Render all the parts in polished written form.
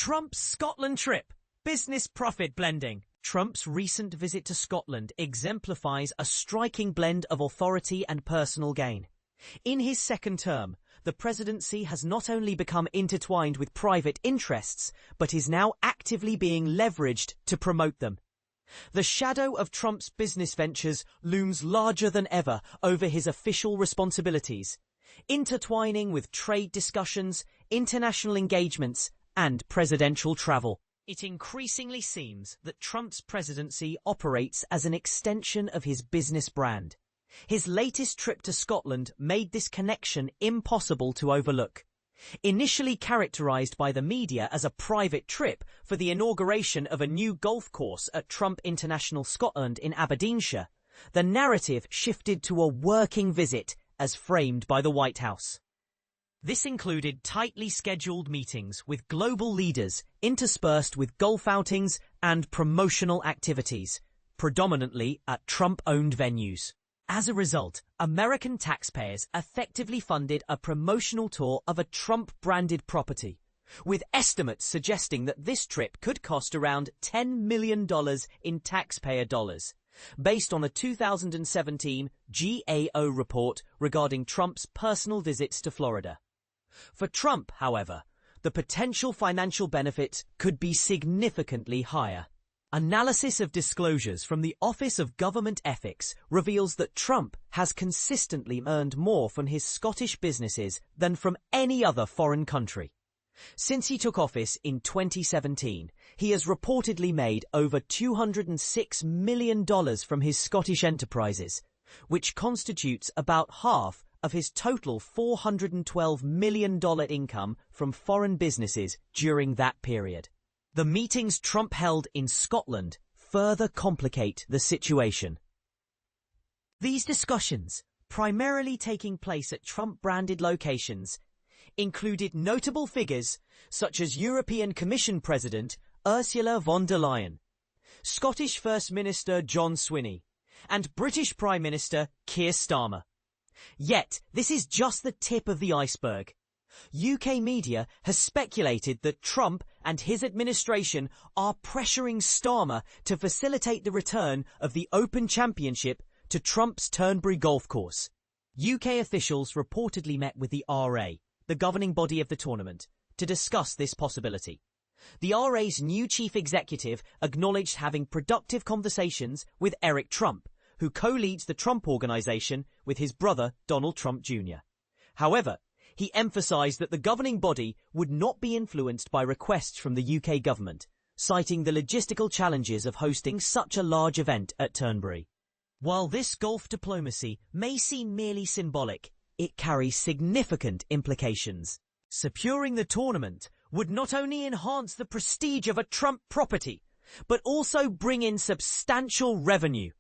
Trump's Scotland trip. Business profit blending. Trump's recent visit to Scotland exemplifies a striking blend of authority and personal gain. In his second term, the presidency has not only become intertwined with private interests, but is now actively being leveraged to promote them. The shadow of Trump's business ventures looms larger than ever over his official responsibilities, intertwining with trade discussions, international engagements, and presidential travel. It increasingly seems that Trump's presidency operates as an extension of his business brand. His latest trip to Scotland made this connection impossible to overlook. Initially characterized by the media as a private trip for the inauguration of a new golf course at Trump International Scotland in Aberdeenshire, the narrative shifted to a working visit as framed by the White House. This included tightly scheduled meetings with global leaders interspersed with golf outings and promotional activities, predominantly at Trump-owned venues. As a result, American taxpayers effectively funded a promotional tour of a Trump-branded property, with estimates suggesting that this trip could cost around $10 million in taxpayer dollars, based on a 2017 GAO report regarding Trump's personal visits to Florida. For Trump, however, the potential financial benefits could be significantly higher. Analysis of disclosures from the Office of Government Ethics reveals that Trump has consistently earned more from his Scottish businesses than from any other foreign country. Since he took office in 2017, he has reportedly made over $206 million from his Scottish enterprises, which constitutes about half of his total $412 million income from foreign businesses during that period. The meetings Trump held in Scotland further complicate the situation. These discussions, primarily taking place at Trump-branded locations, included notable figures such as European Commission President Ursula von der Leyen, Scottish First Minister John Swinney, and British Prime Minister Keir Starmer. Yet, this is just the tip of the iceberg. UK media has speculated that Trump and his administration are pressuring Starmer to facilitate the return of the Open Championship to Trump's Turnberry golf course. UK officials reportedly met with the RA, the governing body of the tournament, to discuss this possibility. The RA's new chief executive acknowledged having productive conversations with Eric Trump, who co-leads the Trump Organization with his brother Donald Trump Jr. However, he emphasized that the governing body would not be influenced by requests from the UK government, citing the logistical challenges of hosting such a large event at Turnberry. While this golf diplomacy may seem merely symbolic, it carries significant implications. Securing the tournament would not only enhance the prestige of a Trump property, but also bring in substantial revenue.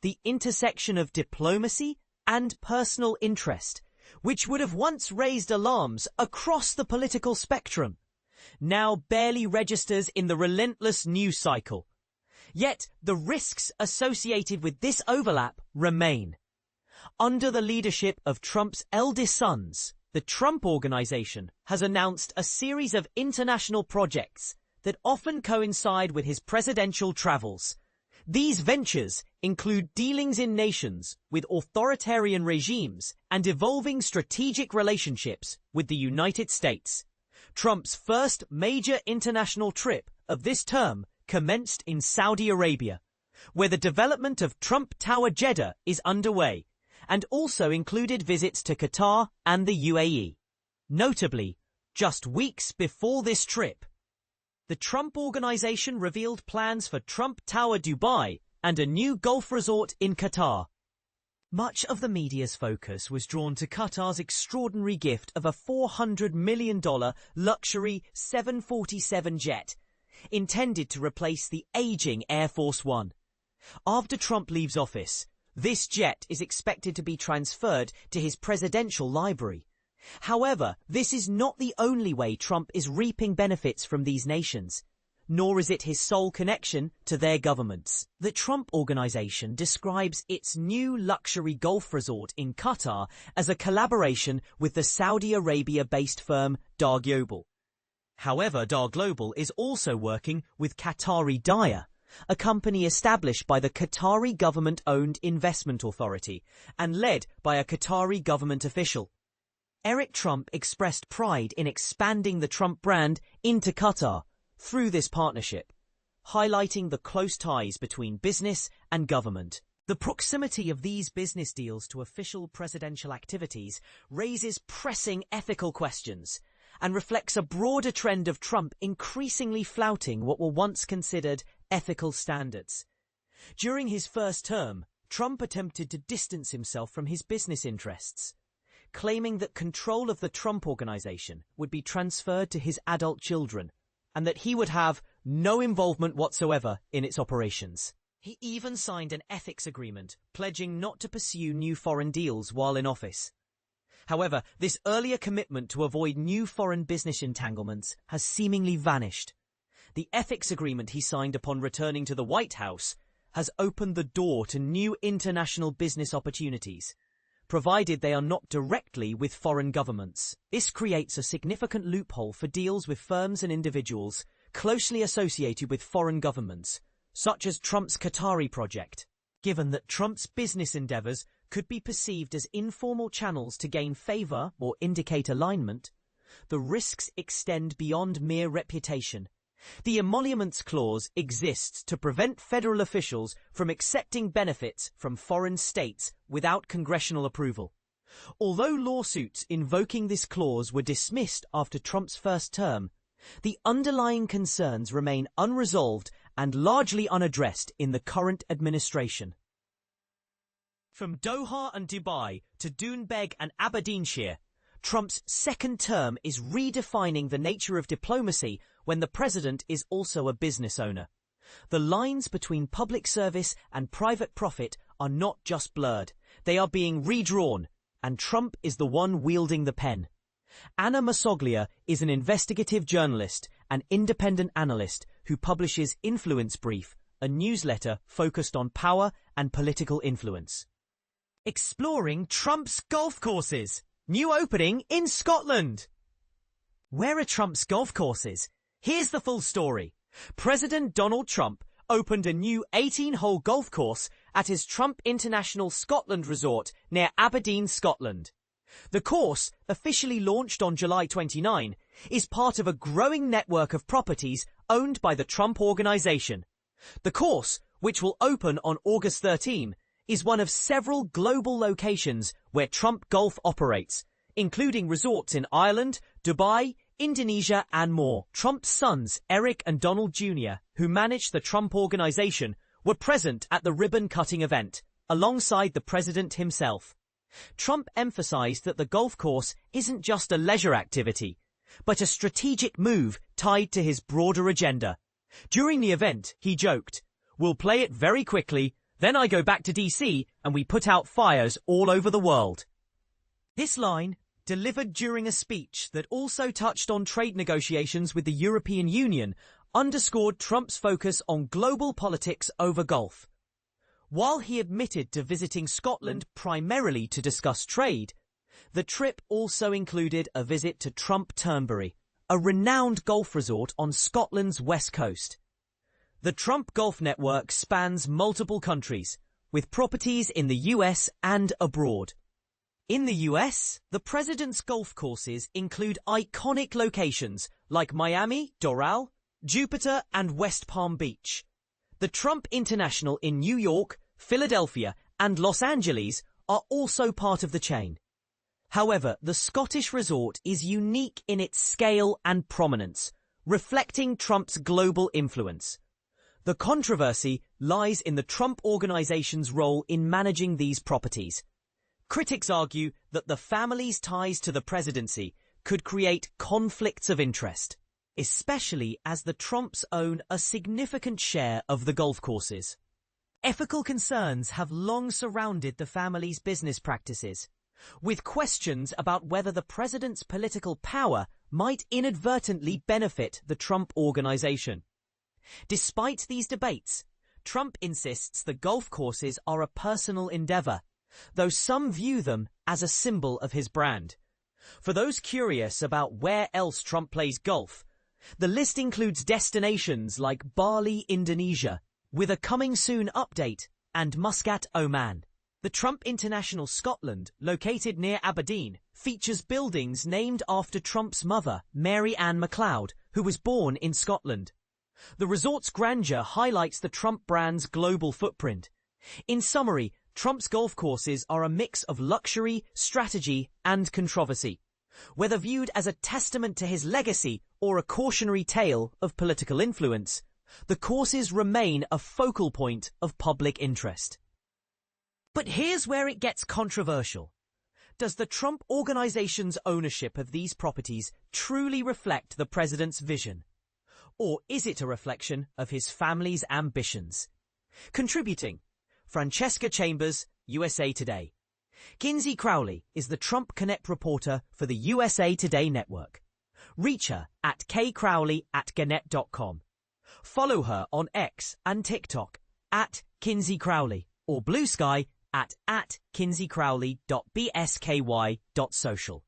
The intersection of diplomacy and personal interest, which would have once raised alarms across the political spectrum, now barely registers in the relentless news cycle. Yet the risks associated with this overlap remain. Under the leadership of Trump's eldest sons, the Trump Organization has announced a series of international projects that often coincide with his presidential travels. These ventures include dealings in nations with authoritarian regimes and evolving strategic relationships with the United States. Trump's first major international trip of this term commenced in Saudi Arabia, where the development of Trump Tower Jeddah is underway, and also included visits to Qatar and the UAE. Notably, just weeks before this trip, the Trump Organization revealed plans for Trump Tower Dubai and a new golf resort in Qatar. Much of the media's focus was drawn to Qatar's extraordinary gift of a $400 million luxury 747 jet, intended to replace the aging Air Force One. After Trump leaves office, this jet is expected to be transferred to his presidential library. However, this is not the only way Trump is reaping benefits from these nations, nor is it his sole connection to their governments. The Trump Organization describes its new luxury golf resort in Qatar as a collaboration with the Saudi Arabia-based firm Dar Global. However, Dar Global is also working with Qatari Daya, a company established by the Qatari government-owned investment authority and led by a Qatari government official. Eric Trump expressed pride in expanding the Trump brand into Qatar through this partnership, highlighting the close ties between business and government. The proximity of these business deals to official presidential activities raises pressing ethical questions and reflects a broader trend of Trump increasingly flouting what were once considered ethical standards. During his first term, Trump attempted to distance himself from his business interests, claiming that control of the Trump Organization would be transferred to his adult children and that he would have no involvement whatsoever in its operations. He even signed an ethics agreement pledging not to pursue new foreign deals while in office. However, this earlier commitment to avoid new foreign business entanglements has seemingly vanished. The ethics agreement he signed upon returning to the White House has opened the door to new international business opportunities, provided they are not directly with foreign governments. This creates a significant loophole for deals with firms and individuals closely associated with foreign governments, such as Trump's Qatari project. Given that Trump's business endeavors could be perceived as informal channels to gain favor or indicate alignment, the risks extend beyond mere reputation. The emoluments clause exists to prevent federal officials from accepting benefits from foreign states without congressional approval. Although lawsuits invoking this clause were dismissed after Trump's first term, the underlying concerns remain unresolved and largely unaddressed in the current administration. From Doha and Dubai to Turnberry and Aberdeenshire, Trump's second term is redefining the nature of diplomacy when the president is also a business owner. The lines between public service and private profit are not just blurred, they are being redrawn, and Trump is the one wielding the pen. Anna Masoglia is an investigative journalist and independent analyst who publishes Influence Brief, a newsletter focused on power and political influence. Exploring Trump's golf courses. New opening in Scotland. Where are Trump's golf courses? Here's the full story. President Donald Trump opened a new 18-hole golf course at his Trump International Scotland Resort near Aberdeen, Scotland. The course, officially launched on July 29, is part of a growing network of properties owned by the Trump Organization. The course, which will open on August 13, is one of several global locations where Trump Golf operates, including resorts in Ireland, Dubai, Indonesia, and more. Trump's sons, Eric and Donald Jr., who manage the Trump Organization, were present at the ribbon-cutting event, alongside the president himself. Trump emphasized that the golf course isn't just a leisure activity, but a strategic move tied to his broader agenda. During the event, he joked, "We'll play it very quickly, then I go back to DC and we put out fires all over the world." This line, delivered during a speech that also touched on trade negotiations with the European Union, underscored Trump's focus on global politics over golf. While he admitted to visiting Scotland primarily to discuss trade, the trip also included a visit to Trump Turnberry, a renowned golf resort on Scotland's west coast. The Trump Golf Network spans multiple countries, with properties in the US and abroad. In the US, the president's golf courses include iconic locations like Miami, Doral, Jupiter, and West Palm Beach. The Trump International in New York, Philadelphia, and Los Angeles are also part of the chain. However, the Scottish resort is unique in its scale and prominence, reflecting Trump's global influence. The controversy lies in the Trump Organization's role in managing these properties. Critics argue that the family's ties to the presidency could create conflicts of interest, especially as the Trumps own a significant share of the golf courses. Ethical concerns have long surrounded the family's business practices, with questions about whether the president's political power might inadvertently benefit the Trump Organization. Despite these debates, Trump insists the golf courses are a personal endeavor, though some view them as a symbol of his brand. For those curious about where else Trump plays golf, The list includes destinations like Bali, Indonesia, with a coming soon update, and Muscat, Oman. The Trump International Scotland, located near Aberdeen, features buildings named after Trump's mother, Mary Ann MacLeod, who was born in Scotland. The resort's grandeur highlights the Trump brand's global footprint. In summary, Trump's golf courses are a mix of luxury, strategy, and controversy. Whether viewed as a testament to his legacy or a cautionary tale of political influence, the courses remain a focal point of public interest. But here's where it gets controversial. Does the Trump organization's ownership of these properties truly reflect the president's vision? Or is it a reflection of his family's ambitions? Contributing, Francesca Chambers, USA Today. Kinsey Crowley is the Trump Connect reporter for the USA Today network. Reach her at kcrowley@gannett.com. Follow her on X and TikTok at Kinsey Crowley or Blue Sky at kinseycrowley.bsky.social.